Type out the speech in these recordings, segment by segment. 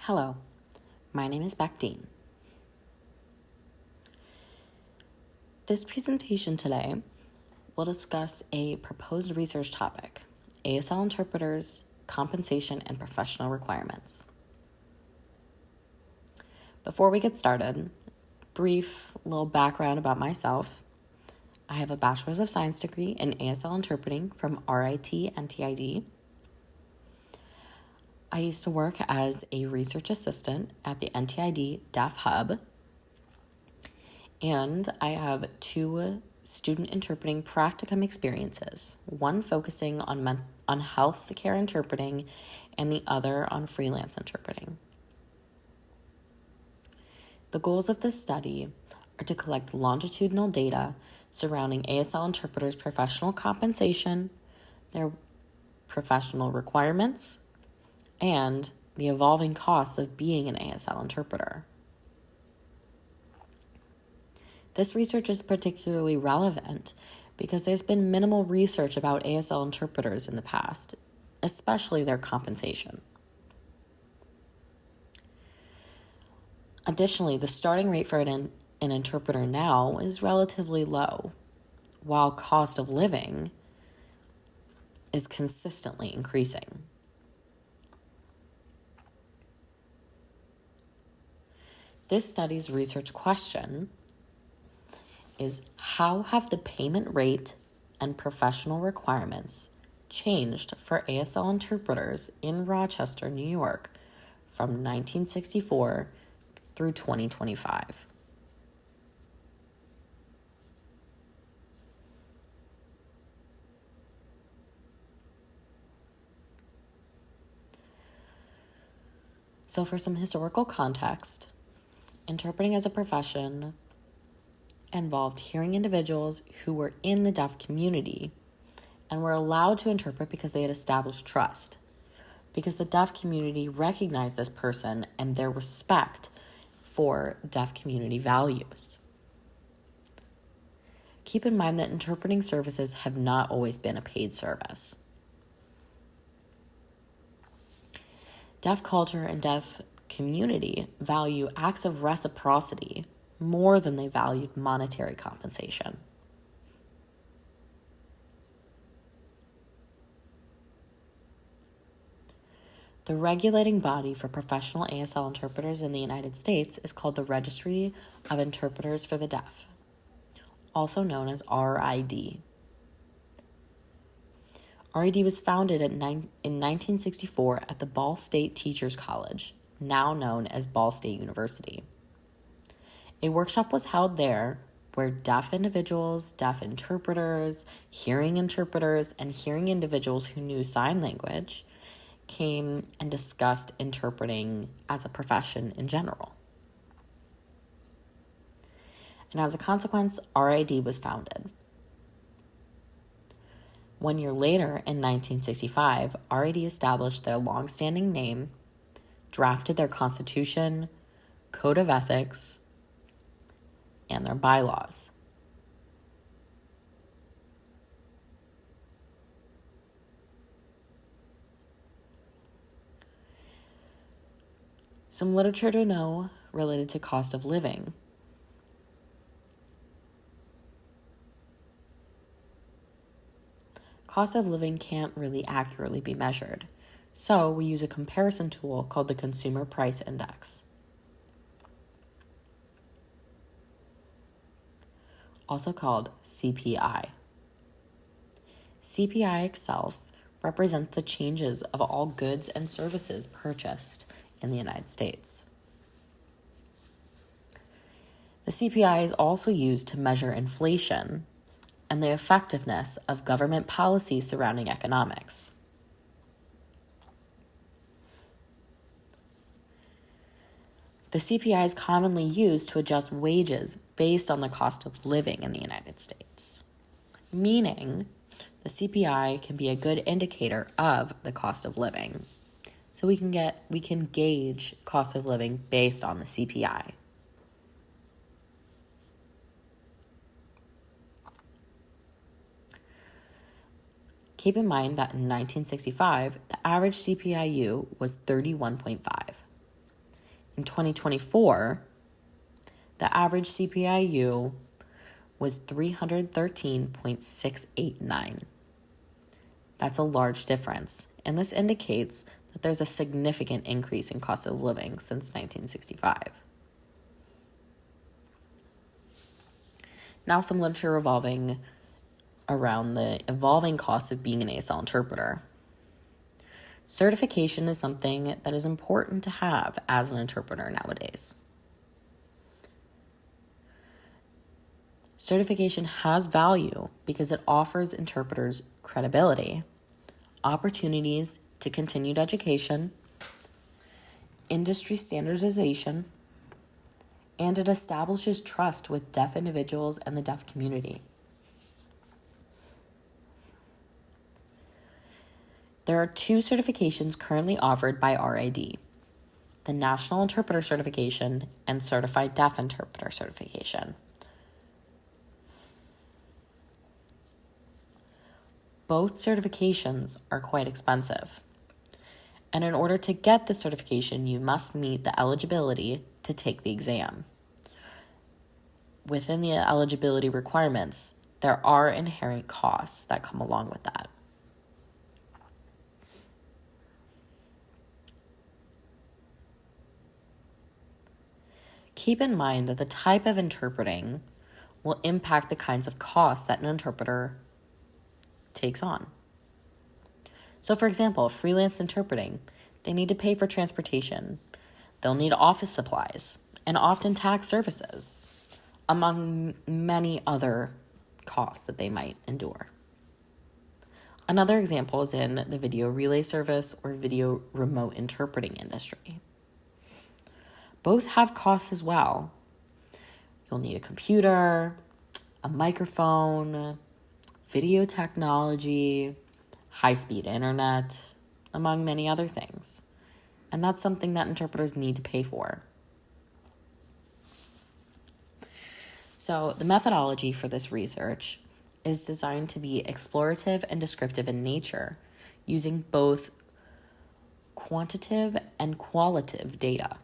Hello, my name is Beck Dean. This presentation today will discuss a proposed research topic, ASL Interpreters, Compensation and Professional Requirements. Before we get started, brief little background about myself. I have a Bachelor's of Science degree in ASL Interpreting from RIT-NTID. I used to work as a research assistant at the NTID Deaf Hub, and I have 2 student interpreting practicum experiences, one focusing on healthcare interpreting and the other on freelance interpreting. The goals of this study are to collect longitudinal data surrounding ASL interpreters' professional compensation, their professional requirements, and the evolving costs of being an ASL interpreter. This research is particularly relevant because there's been minimal research about ASL interpreters in the past, especially their compensation. Additionally, the starting rate for an interpreter now is relatively low, while cost of living is consistently increasing. This study's research question is, how have the payment rate and professional requirements changed for ASL interpreters in Rochester, New York from 1964 through 2025? So for some historical context, interpreting as a profession involved hearing individuals who were in the deaf community and were allowed to interpret because they had established trust, because the deaf community recognized this person and their respect for deaf community values. Keep in mind that interpreting services have not always been a paid service. Deaf culture and deaf community value acts of reciprocity more than they valued monetary compensation. The regulating body for professional ASL interpreters in the United States is called the Registry of Interpreters for the Deaf, also known as RID. RID was founded in 1964 at the Ball State Teachers College, now known as Ball State University. A workshop was held there where deaf individuals, deaf interpreters, hearing interpreters, and hearing individuals who knew sign language came and discussed interpreting as a profession in general. And as a consequence, RID was founded. 1 year later, in 1965, RID established their long-standing name, drafted their constitution, code of ethics, and their bylaws. Some literature to know related to cost of living. Cost of living can't really accurately be measured, so we use a comparison tool called the Consumer Price Index, also called CPI. CPI itself represents the changes of all goods and services purchased in the United States. The CPI is also used to measure inflation and the effectiveness of government policies surrounding economics. The CPI is commonly used to adjust wages based on the cost of living in the United States, meaning the CPI can be a good indicator of the cost of living. So we can gauge cost of living based on the CPI. Keep in mind that in 1965, the average CPIU was 31.5. In 2024, the average CPIU was 313.689. That's a large difference, and this indicates that there's a significant increase in cost of living since 1965. Now some literature revolving around the evolving costs of being an ASL interpreter. Certification is something that is important to have as an interpreter nowadays. Certification has value because it offers interpreters credibility, opportunities to continued education, industry standardization, and it establishes trust with deaf individuals and the deaf community. There are 2 certifications currently offered by RAD, the National Interpreter Certification and Certified Deaf Interpreter Certification. Both certifications are quite expensive, and in order to get the certification, you must meet the eligibility to take the exam. Within the eligibility requirements, there are inherent costs that come along with that. Keep in mind that the type of interpreting will impact the kinds of costs that an interpreter takes on. So for example, freelance interpreting, they need to pay for transportation. They'll need office supplies and often tax services, among many other costs that they might endure. Another example is in the video relay service or video remote interpreting industry. Both have costs as well. You'll need a computer, a microphone, video technology, high-speed internet, among many other things. And that's something that interpreters need to pay for. So the methodology for this research is designed to be explorative and descriptive in nature, using both quantitative and qualitative data.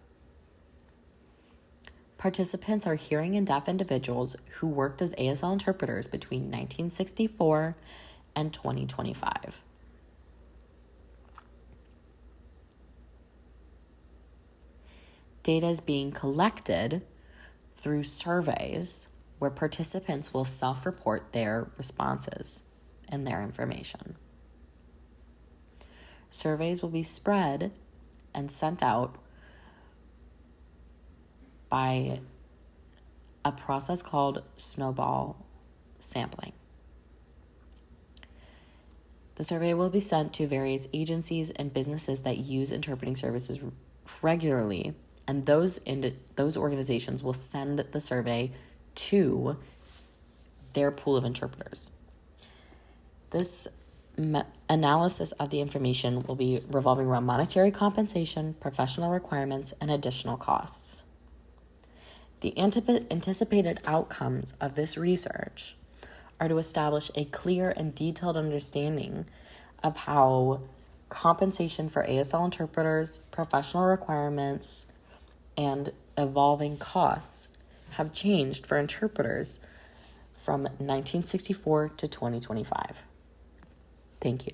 Participants are hearing and deaf individuals who worked as ASL interpreters between 1964 and 2025. Data is being collected through surveys where participants will self-report their responses and their information. Surveys will be spread and sent out by a process called snowball sampling. The survey will be sent to various agencies and businesses that use interpreting services regularly, and those organizations will send the survey to their pool of interpreters. This analysis of the information will be revolving around monetary compensation, professional requirements, and additional costs. The anticipated outcomes of this research are to establish a clear and detailed understanding of how compensation for ASL interpreters, professional requirements, and evolving costs have changed for interpreters from 1964 to 2025. Thank you.